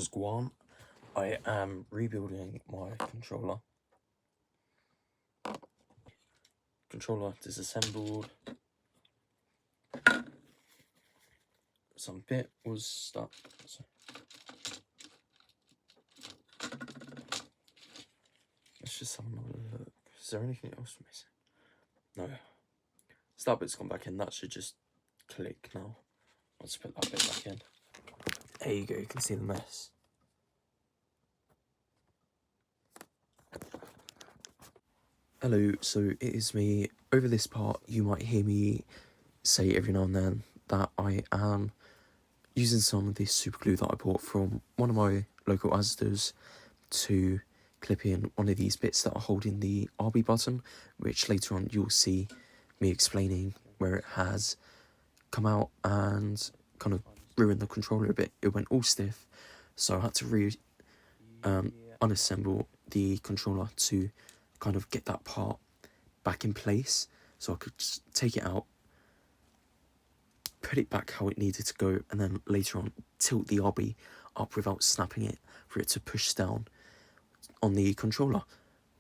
Guan. I am rebuilding my controller. Controller disassembled. Some bit was stuck. So let's just have another look. Is there anything else missing? No. Start bit's gone back in. That should just click now. Let's put that bit back in. There you go. You can see the mess. Hello, so it is me. Over this part, you might hear me say every now and then that I am using some of this super glue that I bought from one of my local Asda's to clip in one of these bits that are holding the RB button, which later on you'll see me explaining where it has come out and kind of ruined the controller a bit. It went all stiff, so I had to unassemble the controller to kind of get that part back in place, so I could just take it out, put it back how it needed to go, and then later on tilt the RB up without snapping it for it to push down on the controller.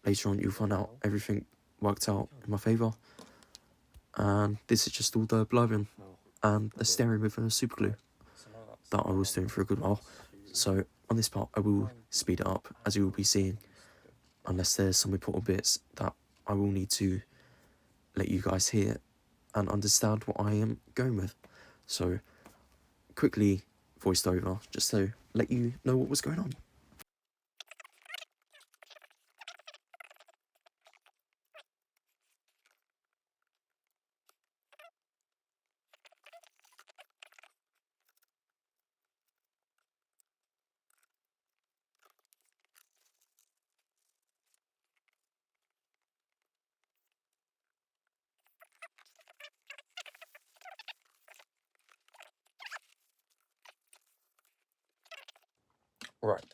Later on you'll find out everything worked out in my favour, and this is just all the blubbing and the steering with a super glue that I was doing for a good while. So on this part I will speed it up, as you will be seeing, unless there's some important bits that I will need to let you guys hear and understand what I am going with. So quickly voiced over just to let you know what was going on. Right.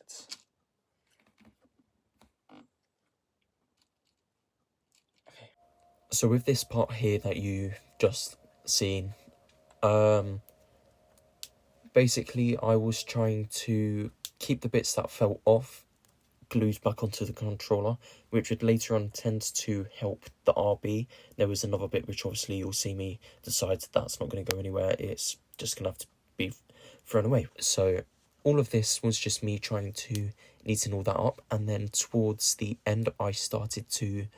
Okay. So with this part here that you just seen, basically I was trying to keep the bits that fell off glued back onto the controller, which would later on tend to help the RB. There was another bit which obviously you'll see me decide that's not going to go anywhere. It's just going to have to be thrown away. So all of this was just me trying to neaten all that up, and then towards the end I started to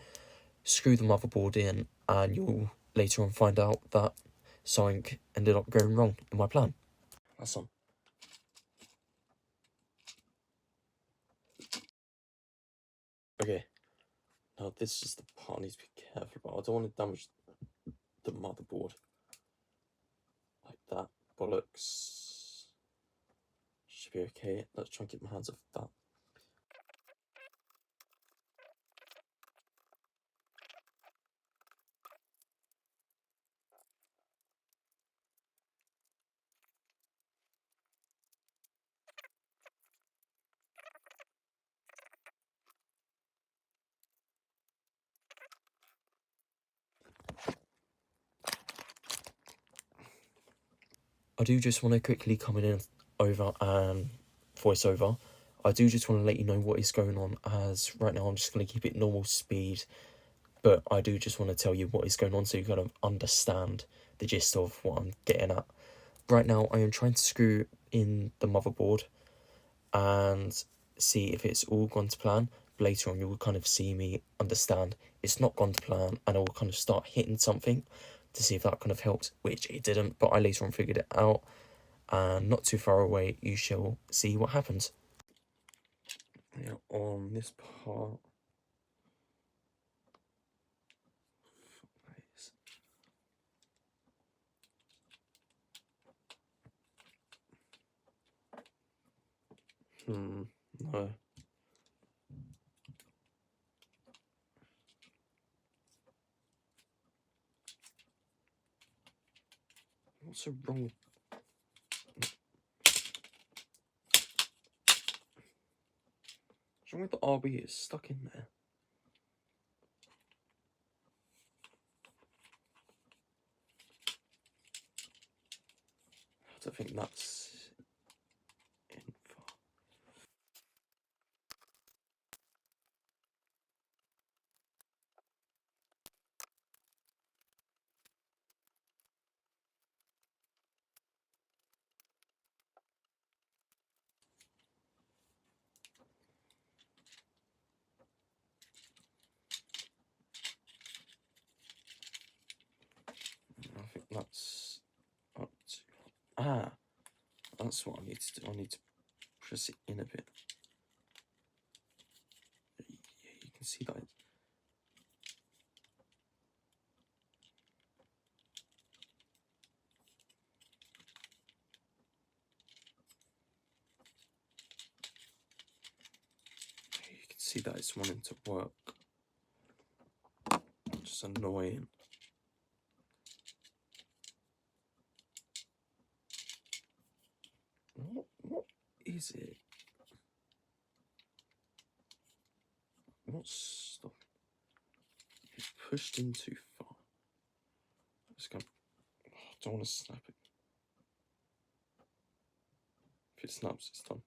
screw the motherboard in, and you'll later on find out that something ended up going wrong in my plan. That's on. Okay, now this is the part I need to be careful about. I don't want to damage the motherboard like that. Bollocks. Should be okay. Let's try and keep my hands off that. I do just want to quickly come in over and voice over. I do just want to let you know what is going on, as right now I'm just going to keep it normal speed, but I do just want to tell you what is going on so you kind of understand the gist of what I'm getting at. Right now I am trying to screw in the motherboard and see if it's all gone to plan. Later on you'll kind of see me understand it's not gone to plan, and I will kind of start hitting something to see if that kind of helps, which it didn't, but I later on figured it out, and not too far away you shall see what happens. Now on this part, no. What's so wrong with... What's wrong with the RB? It's stuck in there. I don't think that's in far. that's up to, that's what I need to do. I need to press it in a bit. Yeah, you can see that. You can see that it's wanting to work. Just annoying. What is it? What's stop? It's pushed in too far. It's going. I don't want to snap it. If it snaps, it's done.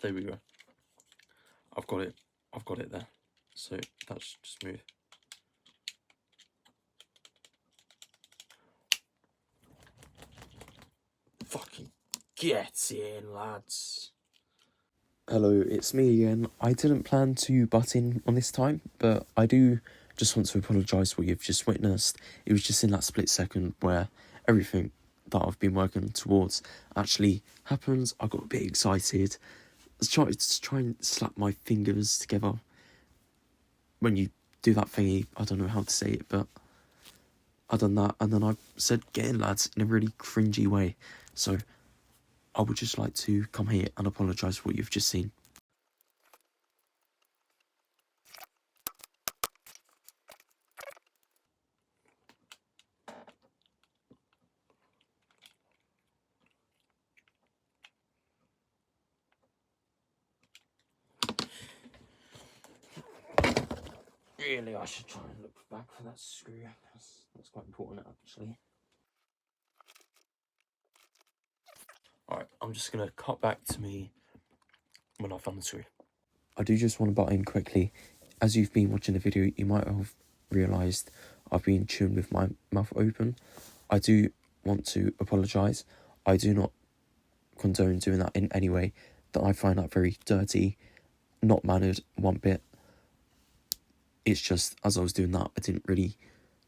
There we go. I've got it. I've got it there. So that's smooth. Fucking get in, lads. Hello, it's me again. I didn't plan to butt in on this time, but I do just want to apologise for what you've just witnessed. It was just in that split second where everything that I've been working towards actually happens. I got a bit excited. I was trying to try and slap my fingers together when you do that thingy. I don't know how to say it, but I done that, and then I said, "Get in, lads," in a really cringy way. So I would just like to come here and apologise for what you've just seen. Really, I should try and look back for that screw. That's quite important, actually. Alright, I'm just going to cut back to me when I found the screw. I do just want to butt in quickly. As you've been watching the video, you might have realised I've been chewing with my mouth open. I do want to apologise. I do not condone doing that in any way. That I find that very dirty, not mannered one bit. It's just, as I was doing that, I didn't really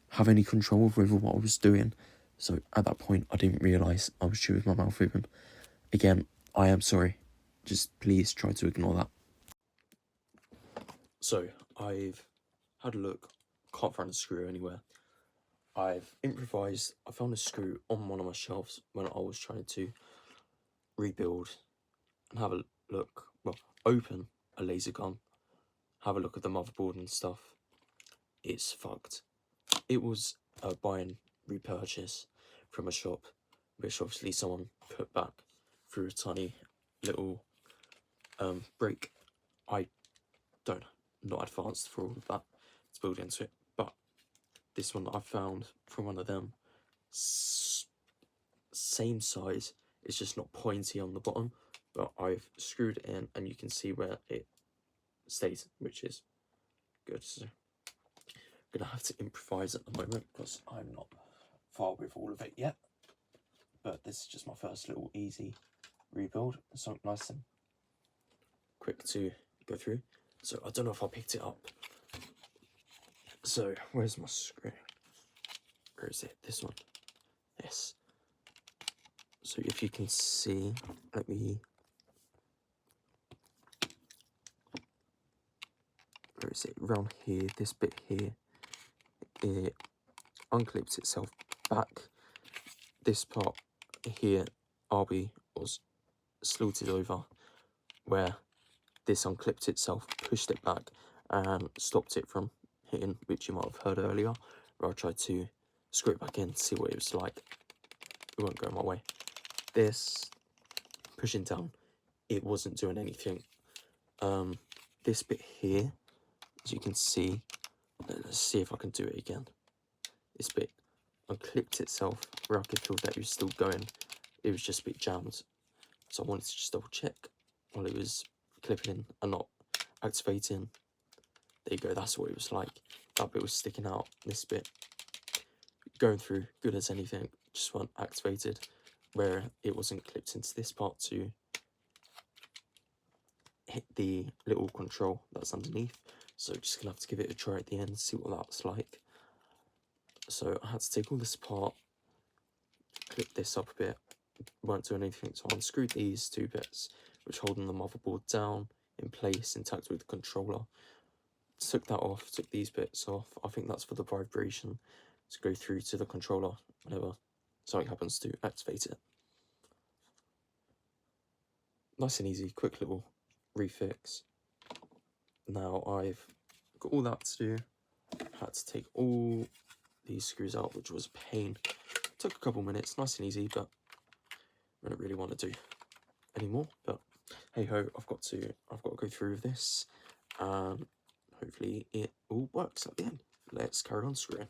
have any control over what I was doing. So at that point, I didn't realise I was chewing with my mouth open. Again, I am sorry. Just please try to ignore that. So I've had a look, can't find a screw anywhere. I've improvised. I found a screw on one of my shelves when I was trying to rebuild and have a look, well, open a laser gun, have a look at the motherboard and stuff. It's fucked. It was a buy and repurchase from a shop, which obviously someone put back through a tiny little break. I don't, not advanced for all of that to build into it, but this one that I found from one of them, same size, it's just not pointy on the bottom, but I've screwed it in and you can see where it stays, which is good. So I'm gonna have to improvise at the moment because I'm not far with all of it yet, but this is just my first little easy rebuild, something nice and quick to go through. So I don't know if I picked it up So, where's my screw? Where is it? This one. Yes. So if you can see, let me... Where is it? Around here, this bit here. It unclips itself back. This part here, RB was slotted over, where this unclipped itself, pushed it back, and stopped it from hitting, which you might have heard earlier, where I tried to screw it back in to see what it was like. It won't go my way. This, pushing down, it wasn't doing anything. This bit here, as you can see, let's see if I can do it again. This bit unclipped itself where I could feel that it was still going. It was just a bit jammed. So I wanted to just double check while it was clipping and not activating. There you go, that's what it was like. That bit was sticking out, this bit going through, good as anything, just weren't activated, where it wasn't clipped into this part to hit the little control that's underneath. So just gonna have to give it a try at the end, see what that's like. So I had to take all this apart, clip this up a bit, weren't doing anything, so I unscrewed these two bits, which holding the motherboard down in place, intact with the controller. Took that off, took these bits off. I think that's for the vibration to go through to the controller whenever something happens to activate it. Nice and easy, quick little refix. Now I've got all that to do. Had to take all these screws out, which was a pain. Took a couple minutes, nice and easy, but I don't really want to do anymore. But hey ho, I've got to go through with this, and hopefully it all works at the end. Let's carry on screwing.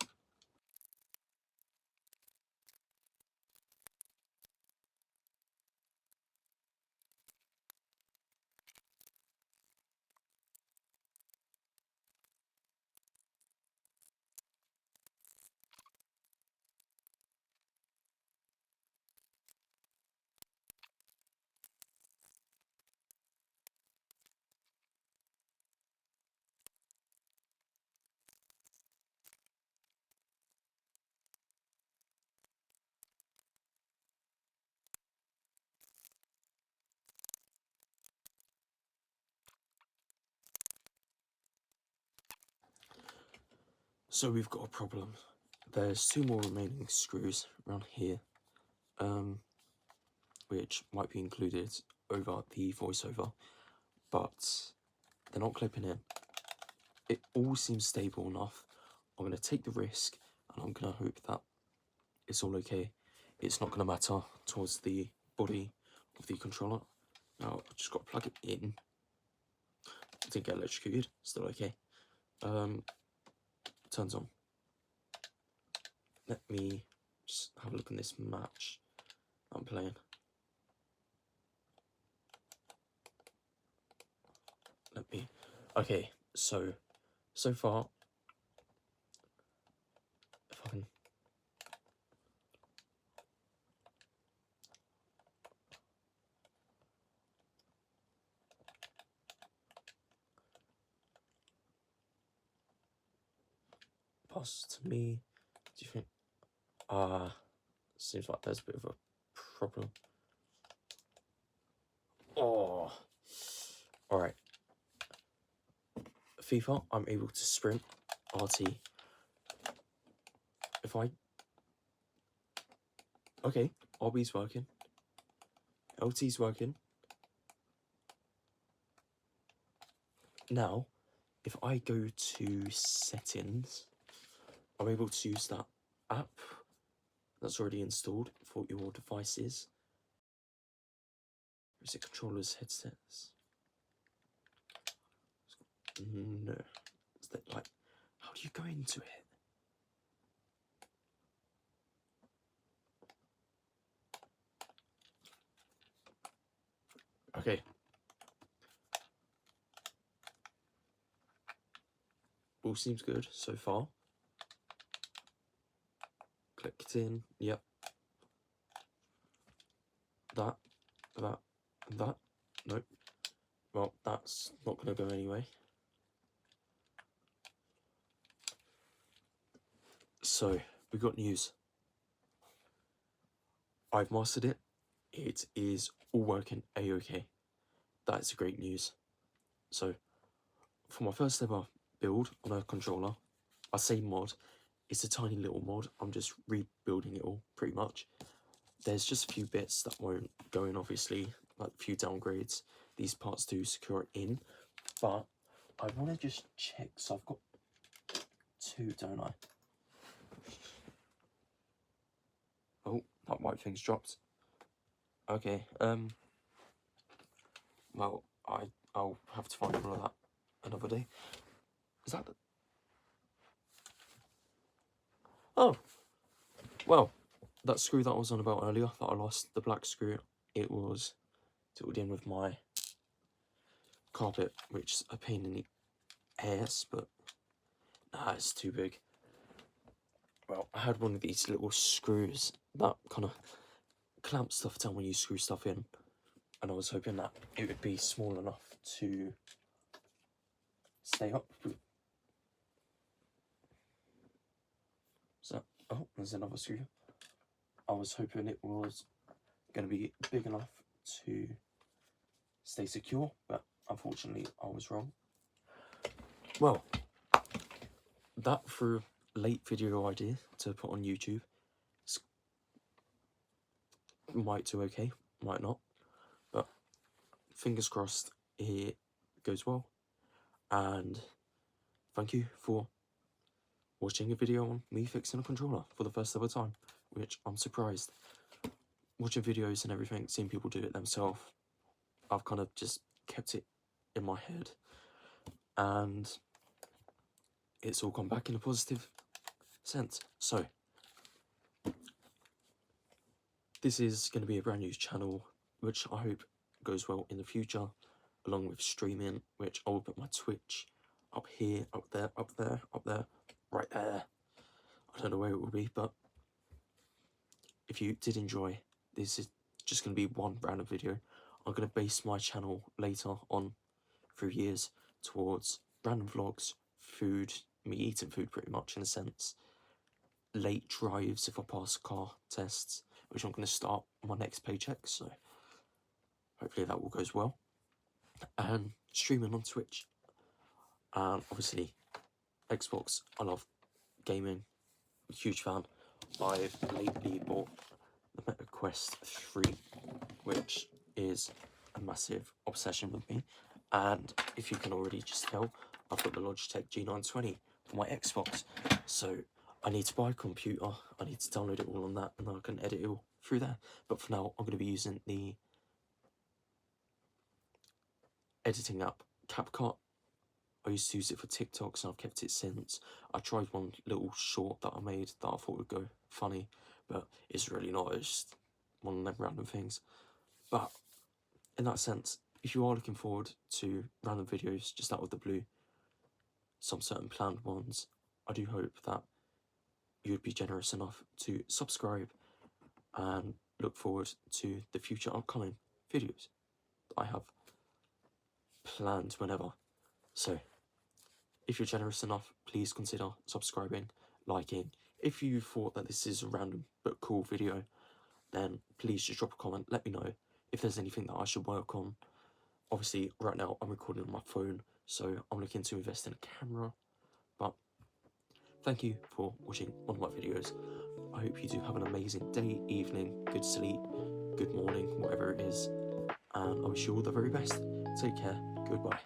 So we've got a problem. There's two more remaining screws around here, which might be included over the voiceover, but they're not clipping in. It all seems stable enough. I'm going to take the risk, and I'm going to hope that it's all okay. It's not going to matter towards the body of the controller. Now, I've just got to plug it in. Didn't get electrocuted, still okay. Turns on. Let me just have a look in this match I'm playing. Okay, so far, if I can... Pass to me, do you think... seems like there's a bit of a problem. Oh, alright. FIFA, I'm able to sprint, RT. If I... Okay, RB's working. LT's working. Now, if I go to settings, I'm able to use that app that's already installed for your devices. Is it controllers, headsets? No. Is that like, how do you go into it? Okay. All seems good so far. Click it in, yep. That. Nope. Well, that's not going to go anyway. So, we got news. I've mastered it. It is all working a-okay. That's great news. So, for my first ever build on a controller, I say mod, it's a tiny little mod. I'm just rebuilding it all, pretty much. There's just a few bits that won't go in, obviously, like a few downgrades. These parts do secure it in, but I want to just check. So I've got 2, don't I? Oh, that white thing's dropped. Okay, well, I'll have to find all of that another day. Is that the... Oh, well, that screw that I was on about earlier, that I lost, the black screw, it was tilted in with my carpet, which is a pain in the ass, but nah, it's too big. Well, I had one of these little screws that kind of clamp stuff down when you screw stuff in, and I was hoping that it would be small enough to stay up. So, oh, there's another screw. I was hoping it was going to be big enough to stay secure, but unfortunately I was wrong. Well, that for late video idea to put on YouTube might do okay, might not, but fingers crossed it goes well. And thank you for watching a video on me fixing a controller for the first ever time, which I'm surprised. Watching videos and everything, seeing people do it themselves, I've kind of just kept it in my head, and it's all come back in a positive sense. So, this is going to be a brand new channel, which I hope goes well in the future, along with streaming, which I will put my Twitch up here, up there, up there, up there, right there. I don't know where it will be, but if you did enjoy, this is just going to be one random video. I'm going to base my channel later on through years towards random vlogs, food, me eating food pretty much in a sense, late drives if I pass car tests, which I'm going to start on my next paycheck, so hopefully that all goes well, and streaming on Twitch, and obviously Xbox. I love gaming, I'm a huge fan. I've lately bought the Meta Quest 3, which is a massive obsession with me, and if you can already just tell, I've got the Logitech G920 for my Xbox, so I need to buy a computer, I need to download it all on that, and then I can edit it all through there. But for now, I'm going to be using the editing app CapCut. I used to use it for TikToks, and I've kept it since. I tried one little short that I made that I thought would go funny, but it's really not, it's just one of them random things. But in that sense, if you are looking forward to random videos just out of the blue, some certain planned ones, I do hope that you would be generous enough to subscribe and look forward to the future upcoming videos that I have planned whenever. So, if you're generous enough, please consider subscribing, liking. If you thought that this is a random but cool video, then please just drop a comment, let me know if there's anything that I should work on. Obviously, right now I'm recording on my phone, so I'm looking to invest in a camera, but thank you for watching one of my videos. I hope you do have an amazing day, evening, good sleep, good morning, whatever it is, and I wish you all the very best. Take care, goodbye.